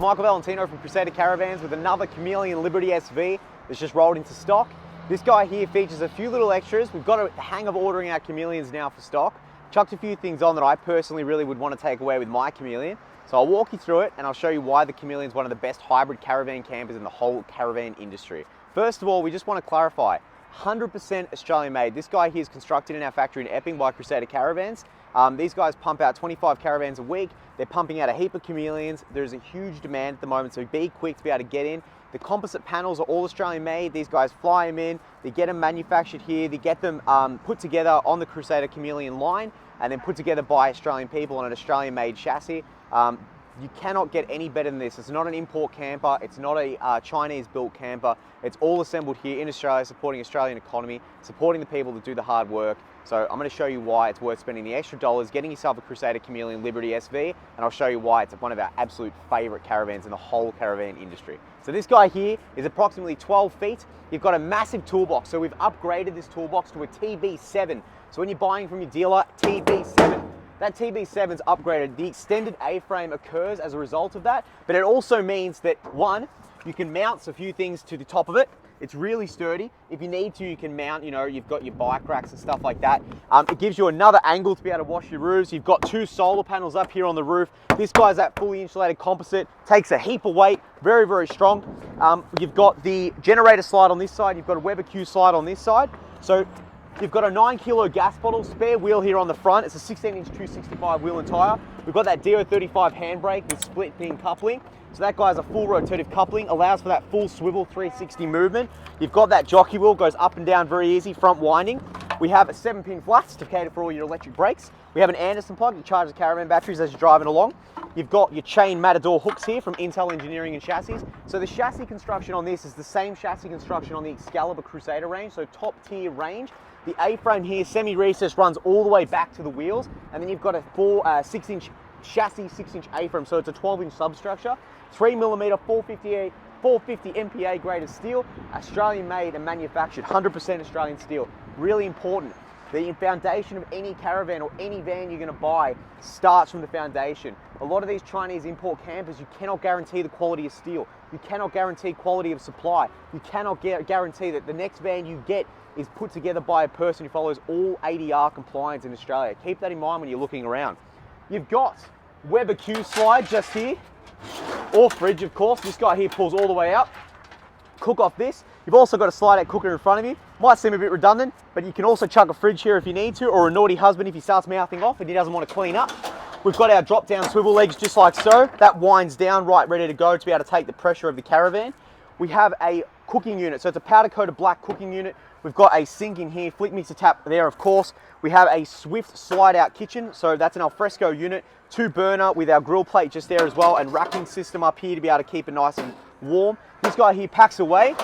Michael Valentino from Crusader Caravans with another Chameleon Liberty SV that's just rolled into stock. This guy here features a few little extras. We've got the hang of ordering our Chameleons now for stock. Chucked a few things on that I personally really would want to take away with my Chameleon. So I'll walk you through it and I'll show you why the Chameleon is one of the best hybrid caravan campers in the whole caravan industry. First of all, we just want to clarify, 100% Australian made. This guy here is constructed in our factory in Epping by Crusader Caravans. These guys pump out 25 caravans a week. They're pumping out a heap of Chameleons. There's a huge demand at the moment, so be quick to be able to get in. The composite panels are all Australian made. These guys fly them in, they get them manufactured here, they get them put together on the Crusader Chameleon line and then put together by Australian people on an Australian made chassis. You cannot get any better than this. It's not an import camper. It's not a Chinese built camper. It's all assembled here in Australia, supporting Australian economy, supporting the people that do the hard work. So I'm going to show you why it's worth spending the extra dollars, getting yourself a Crusader Chameleon Liberty SV, and I'll show you why it's one of our absolute favorite caravans in the whole caravan industry. So this guy here is approximately 12 feet. You've got a massive toolbox. So we've upgraded this toolbox to a TB7. So when you're buying from your dealer, TB7. That TB7's upgraded. The extended A-frame occurs as a result of that, but it also means that, one, you can mount a few things to the top of it. It's really sturdy. If you need to, you can mount, you've got your bike racks and stuff like that. It gives you another angle to be able to wash your roofs. You've got 2 solar panels up here on the roof. This guy's that fully insulated composite, takes a heap of weight, very, very strong. You've got the generator slide on this side. You've got a Weber Q slide on this side. So you've got a 9-kilo gas bottle, spare wheel here on the front. It's a 16-inch 265 wheel and tire. We've got that DO35 handbrake with split pin coupling. So that guy has a full rotative coupling, allows for that full swivel 360 movement. You've got that jockey wheel, goes up and down very easy, front winding. We have a 7-pin flats to cater for all your electric brakes. We have an Anderson plug to charge the caravan batteries as you're driving along. You've got your chain Matador hooks here from Intel Engineering and Chassis. So the chassis construction on this is the same chassis construction on the Excalibur Crusader range, so top tier range. The A-frame here, semi-recessed, runs all the way back to the wheels, and then you've got a full 6-inch chassis, 6-inch A-frame, so it's a 12-inch substructure, 3mm 450 MPa grade of steel, Australian made and manufactured, 100% Australian steel. Really important. The foundation of any caravan or any van you're going to buy starts from the foundation. A lot of these Chinese import campers, you cannot guarantee the quality of steel. You cannot guarantee quality of supply. You cannot guarantee that the next van you get is put together by a person who follows all ADR compliance in Australia. Keep that in mind when you're looking around. You've got Weber Q slide just here, or fridge of course. This guy here pulls all the way out. Cook off this. You've also got a slide out cooker in front of you. Might seem a bit redundant, but you can also chuck a fridge here if you need to, or a naughty husband if he starts mouthing off and he doesn't want to clean up. We've got our drop down swivel legs just like so. That winds down right, ready to go to be able to take the pressure of the caravan. We have a cooking unit, so it's a powder coated black cooking unit. We've got a sink in here, flick mixer tap there of course. We have a Swift slide out kitchen, so that's an alfresco unit, 2 burner with our grill plate just there as well, and racking system up here to be able to keep it nice and warm. This guy here packs away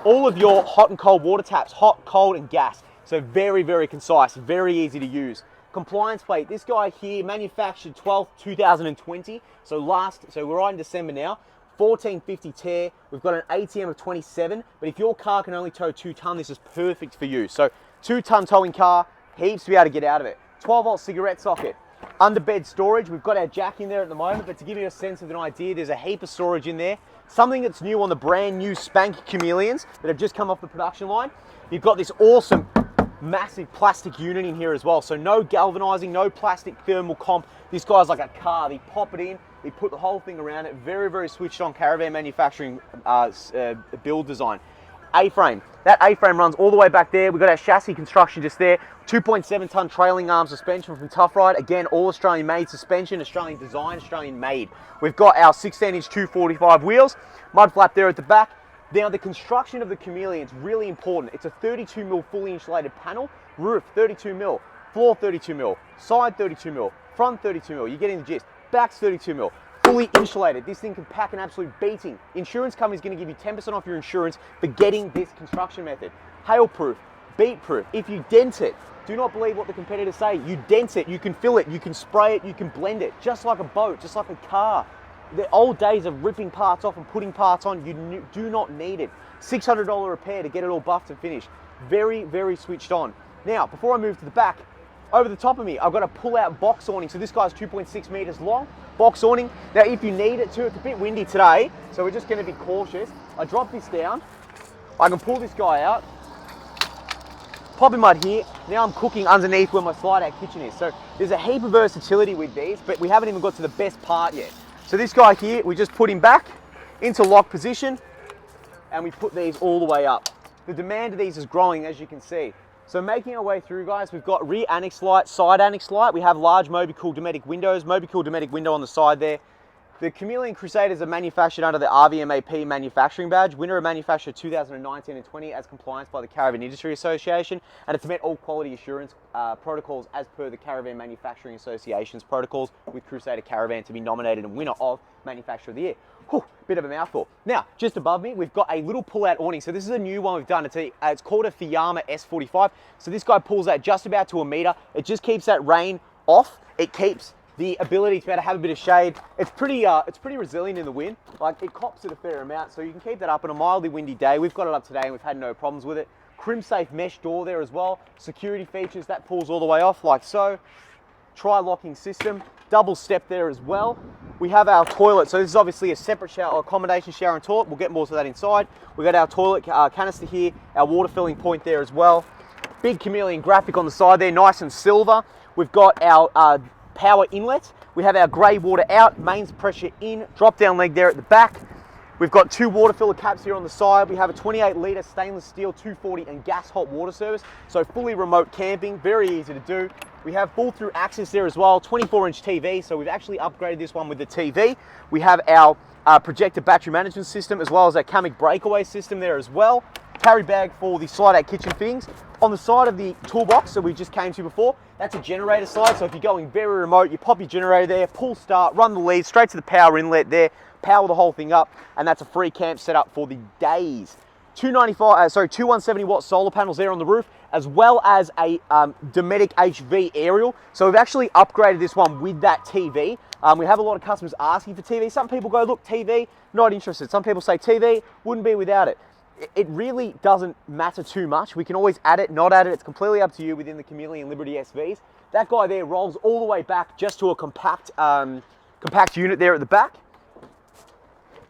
all of your hot and cold water taps, hot, cold and gas. So very, very concise, very easy to use. Compliance plate, this guy here manufactured 12th 2020, so we're right in December now. 1450 tear, we've got an ATM of 27, but if your car can only tow 2 ton, this is perfect for you. So 2-ton towing car, heaps to be able to get out of it. 12-volt cigarette socket, under bed storage, we've got our jack in there at the moment, but to give you a sense of an idea, there's a heap of storage in there. Something that's new on the brand new Spank Chameleons that have just come off the production line. You've got this awesome massive plastic unit in here as well, so no galvanizing, no plastic thermal comp. This guy's like a car. They pop it in, they put the whole thing around it. Very, very switched on caravan manufacturing build design. A-frame, that A-frame runs all the way back there. We've got our chassis construction just there. 2.7 ton trailing arm suspension from Tough Ride. Again, all Australian made suspension, Australian design, Australian made. We've got our 16-inch 245 wheels, mud flap there at the back. Now the construction of the Chameleon is really important. It's a 32mm fully insulated panel, roof 32mm, floor 32mm, side 32mm, front 32mm, you get in the gist, back's 32mm, fully insulated. This thing can pack an absolute beating. Insurance company's gonna give you 10% off your insurance for getting this construction method. Hail-proof, beat-proof. If you dent it, do not believe what the competitors say. You dent it, you can fill it, you can spray it, you can blend it, just like a boat, just like a car. The old days of ripping parts off and putting parts on, you do not need it. $600 repair to get it all buffed and finished. Very, very switched on. Now, before I move to the back, Over the top of me, I've got a pull-out box awning. So this guy's 2.6 meters long, box awning. Now, if you need it to, it's a bit windy today, so we're just gonna be cautious. I drop this down, I can pull this guy out, pop him right here. Now I'm cooking underneath where my slide-out kitchen is. So there's a heap of versatility with these, but we haven't even got to the best part yet. So this guy here, we just put him back into lock position, and we put these all the way up. The demand of these is growing, as you can see. So making our way through, guys, we've got rear annex light, side annex light. We have large Mobi-Cool Dometic windows, Mobi-Cool Dometic window on the side there. The Chameleon Crusaders are manufactured under the RVMAP manufacturing badge, winner of manufacture 2019 and 20 as compliance by the Caravan Industry Association, and it's met all quality assurance protocols as per the Caravan Manufacturing Association's protocols, with Crusader Caravan to be nominated and winner of Manufacturer of the Year. Whew, bit of a mouthful. Now, just above me, we've got a little pull-out awning. So this is a new one we've done. It's called a Fiyama S45. So this guy pulls out just about to a meter. It just keeps that rain off. It keeps the ability to be able to have a bit of shade. It's pretty resilient in the wind. Like, it cops it a fair amount, so you can keep that up on a mildly windy day. We've got it up today and we've had no problems with it. Crim-safe mesh door there as well. Security features, that pulls all the way off like so. Tri-locking system, double step there as well. We have our toilet, so this is obviously a separate shower, accommodation shower and toilet. We'll get more to that inside. We've got our toilet canister here, our water filling point there as well. Big Chameleon graphic on the side there, nice and silver. We've got our power inlet. We have our grey water out, mains pressure in, drop down leg there at the back. We've got two water filler caps here on the side. We have a 28 litre stainless steel 240 and gas hot water service. So fully remote camping, very easy to do. We have full through access there as well, 24-inch TV. So we've actually upgraded this one with the TV. We have our projector battery management system, as well as our Kamiq breakaway system there as well. Carry bag for the slide-out kitchen fittings. On the side of the toolbox that we just came to before, that's a generator slide. So if you're going very remote, you pop your generator there, pull start, run the lead straight to the power inlet there, power the whole thing up, and that's a free camp setup for the days. 270 watt solar panels there on the roof, as well as a Dometic HV aerial. So we've actually upgraded this one with that TV. We have a lot of customers asking for TV. Some people go, look, TV, not interested. Some people say TV, wouldn't be without it. It really doesn't matter too much. We can always add it, not add it. It's completely up to you within the Chameleon Liberty SVs. That guy there rolls all the way back just to a compact unit there at the back.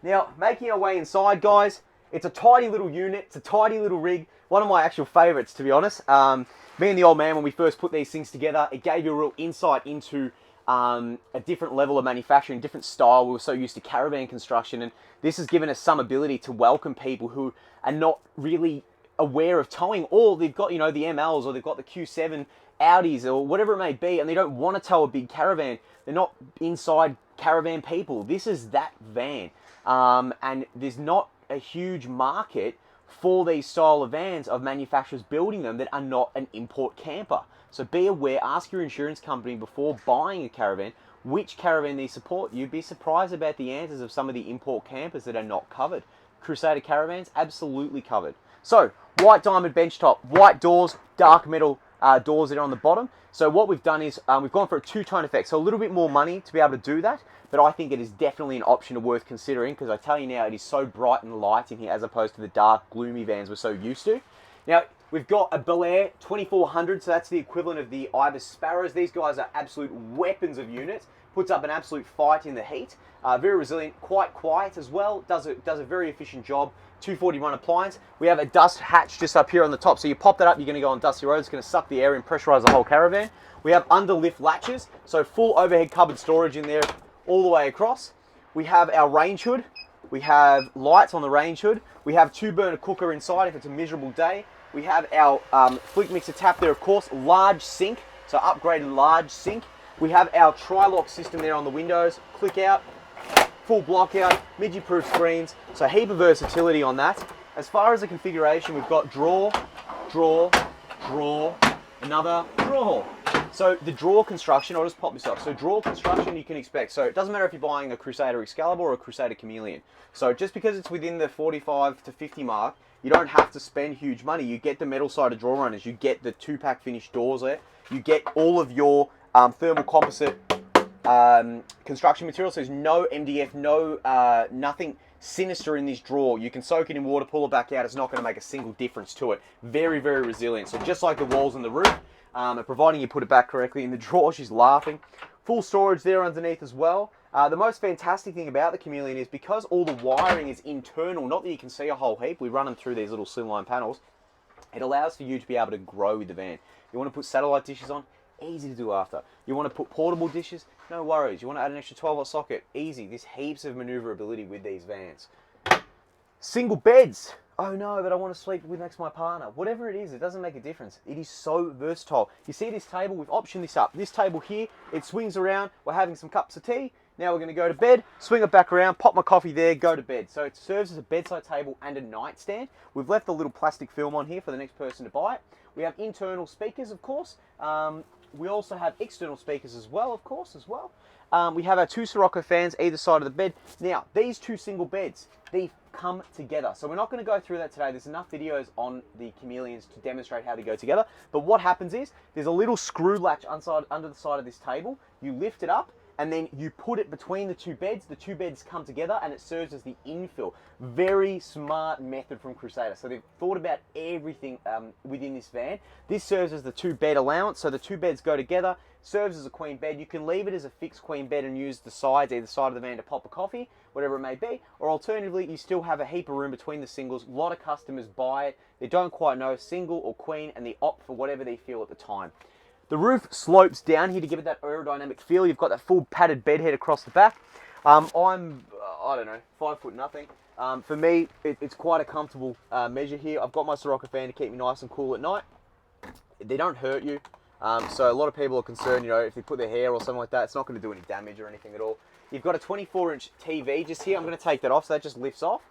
Now, making our way inside, guys, it's a tidy little unit. It's a tidy little rig. One of my actual favorites, to be honest. Me and the old man, when we first put these things together, it gave you a real insight into a different level of manufacturing, different style. We were so used to caravan construction, and this has given us some ability to welcome people who are not really aware of towing, or they've got, you know, the MLs, or they've got the Q7 Audis, or whatever it may be, and they don't want to tow a big caravan. They're not inside caravan people. This is that van, and there's not a huge market for these style of vans, of manufacturers building them that are not an import camper. So be aware, ask your insurance company before buying a caravan which caravan they support. You'd be surprised about the answers of some of the import campers that are not covered. Crusader caravans, absolutely covered. So, white diamond bench top, white doors, dark metal doors that are on the bottom. So what we've done is we've gone for a two-tone effect. So a little bit more money to be able to do that, but I think it is definitely an option worth considering, because I tell you now, it is so bright and light in here as opposed to the dark, gloomy vans we're so used to. Now, we've got a Bel Air 2400, so that's the equivalent of the Ibis Sparrows. These guys are absolute weapons of units. Puts up an absolute fight in the heat. Very resilient, quite quiet as well. Does a very efficient job. 240 appliance. We have a dust hatch just up here on the top. So you pop that up, you're going to go on dusty roads. It's going to suck the air and pressurize the whole caravan. We have underlift latches, so full overhead cupboard storage in there all the way across. We have our range hood. We have lights on the range hood. We have 2-burner cooker inside if it's a miserable day. We have our flick mixer tap there, of course. Large sink, so upgraded large sink. We have our tri-lock system there on the windows. Click out, full block out, midget-proof screens. So heap of versatility on that. As far as the configuration, we've got drawer, drawer, drawer, another drawer. So the drawer construction, I'll just pop this up. So drawer construction you can expect. So it doesn't matter if you're buying a Crusader Excalibur or a Crusader Chameleon. So just because it's within the 45 to 50 mark, you don't have to spend huge money. You get the metal-sided drawer runners. You get the 2-pack finished doors there. You get all of your thermal composite construction material. So there's no MDF, no nothing sinister in this drawer. You can soak it in water, pull it back out. It's not going to make a single difference to it. Very, very resilient. So just like the walls and the roof, and providing you put it back correctly in the drawer, she's laughing. Full storage there underneath as well. The most fantastic thing about the Chameleon is because all the wiring is internal, not that you can see a whole heap, we run them through these little slimline panels, it allows for you to be able to grow with the van. You want to put satellite dishes on? Easy to do after. You want to put portable dishes? No worries. You want to add an extra 12-volt socket? Easy. There's heaps of maneuverability with these vans. Single beds. Oh no, but I want to sleep with next to my partner. Whatever it is, it doesn't make a difference. It is so versatile. You see this table? We've optioned this up. This table here, it swings around. We're having some cups of tea. Now we're going to go to bed, swing it back around, pop my coffee there, go to bed. So it serves as a bedside table and a nightstand. We've left a little plastic film on here for the next person to buy it. We have internal speakers, of course. We also have external speakers as well, of course, We have our two Sirocco fans either side of the bed. Now, these two single beds, they come together. So we're not going to go through that today. There's enough videos on the Chameleons to demonstrate how they go together. But what happens is, there's a little screw latch under the side of this table. You lift it up, and then you put it between the two beds. The two beds come together, and it serves as the infill. Very smart method from Crusader. So they've thought about everything within this van. This serves as the two bed allowance, so the two beds go together, serves as a queen bed. You can leave it as a fixed queen bed and use the sides, either side of the van, to pop a coffee, whatever it may be. Or alternatively, you still have a heap of room between the singles. A lot of customers buy it. They don't quite know single or queen, and they opt for whatever they feel at the time. The roof slopes down here to give it that aerodynamic feel. You've got that full padded bed head across the back. I don't know, 5 foot nothing. For me, it's quite a comfortable measure here. I've got my Sirocco fan to keep me nice and cool at night. They don't hurt you. So a lot of people are concerned, you know, if they put their hair or something like that, it's not going to do any damage or anything at all. You've got a 24-inch TV just here. I'm going to take that off, so that just lifts off.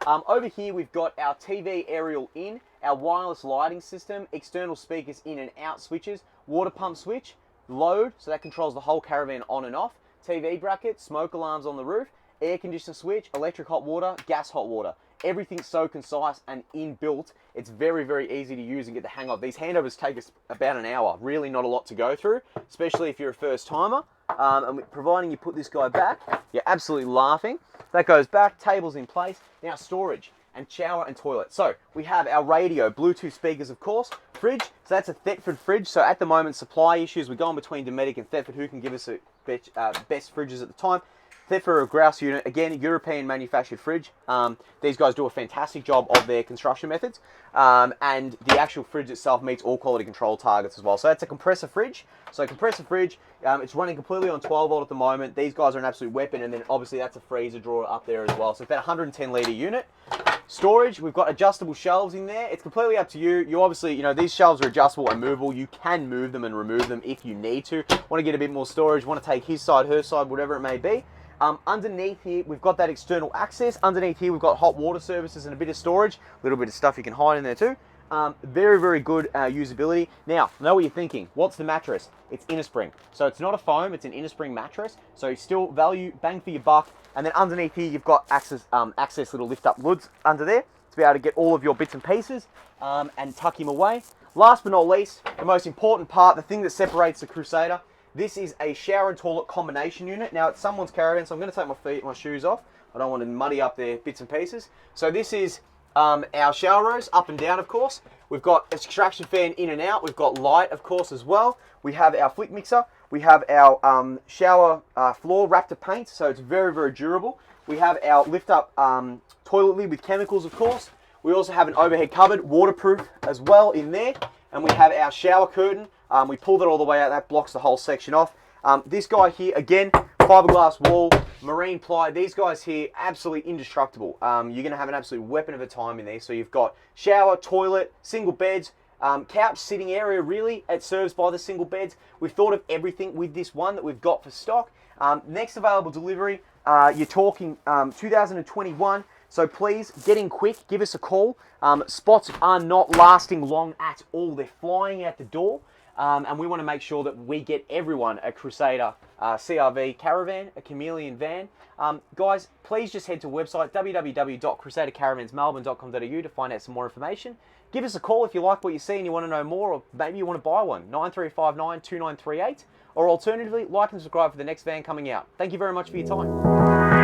Over here, we've got our TV aerial in, our wireless lighting system, external speakers in and out switches, water pump switch, load, so that controls the whole caravan on and off, TV bracket, smoke alarms on the roof, air conditioner switch, electric hot water, gas hot water. Everything's so concise and inbuilt, it's very, very easy to use and get the hang of. These handovers take us about an hour, really not a lot to go through, especially if you're a first timer. And providing you put this guy back, you're absolutely laughing. That goes back, table's in place. Now storage and shower and toilet. So we have our radio, Bluetooth speakers, of course, fridge. So that's a Thetford fridge. So at the moment, supply issues, we're going between Dometic and Thetford, who can give us a best fridges at the time. Thetford or grouse unit, again, European manufactured fridge. These guys do a fantastic job of their construction methods. And the actual fridge itself meets all quality control targets as well. So that's a compressor fridge. So compressor fridge, it's running completely on 12 volt at the moment. These guys are an absolute weapon. And then obviously that's a freezer drawer up there as well. So it's about a 110 litre unit. Storage, we've got adjustable shelves in there. It's completely up to you. You obviously, you know, these shelves are adjustable and movable. You can move them and remove them if you need to. Want to get a bit more storage, want to take his side, her side, whatever it may be. Underneath here, we've got that external access. Underneath here, we've got hot water services and a bit of storage. A little bit of stuff you can hide in there too. Very, very good usability. Now, I know what you're thinking. What's the mattress? It's inner spring. So it's not a foam, it's an inner spring mattress. So still value, bang for your buck. And then underneath here, you've got access little lift up lids under there to be able to get all of your bits and pieces and tuck him away. Last but not least, the most important part, the thing that separates the Crusader. This is a shower and toilet combination unit. Now, it's someone's caravan, so I'm going to take my shoes off. I don't want to muddy up their bits and pieces. So this is our shower rows, up and down, of course. We've got extraction fan in and out. We've got light, of course, as well. We have our flick mixer. We have our shower floor wrapped to paint, so it's very, very durable. We have our lift-up toilet lid with chemicals, of course. We also have an overhead cupboard, waterproof as well in there. And we have our shower curtain. We pull that all the way out. That blocks the whole section off. This guy here, again, fiberglass wall, marine ply. These guys here, absolutely indestructible. You're going to have an absolute weapon of a time in there. So you've got shower, toilet, single beds, couch sitting area, really. It serves by the single beds. We've thought of everything with this one that we've got for stock. Next available delivery, you're talking 2021. So please, get in quick, give us a call. Spots are not lasting long at all. They're flying out the door. And we want to make sure that we get everyone a Crusader CRV caravan, a Chameleon van. Guys, please just head to the website www.crusadercaravansmelbourne.com.au to find out some more information. Give us a call if you like what you see and you want to know more, or maybe you want to buy one, 9359 2938. Or alternatively, like and subscribe for the next van coming out. Thank you very much for your time.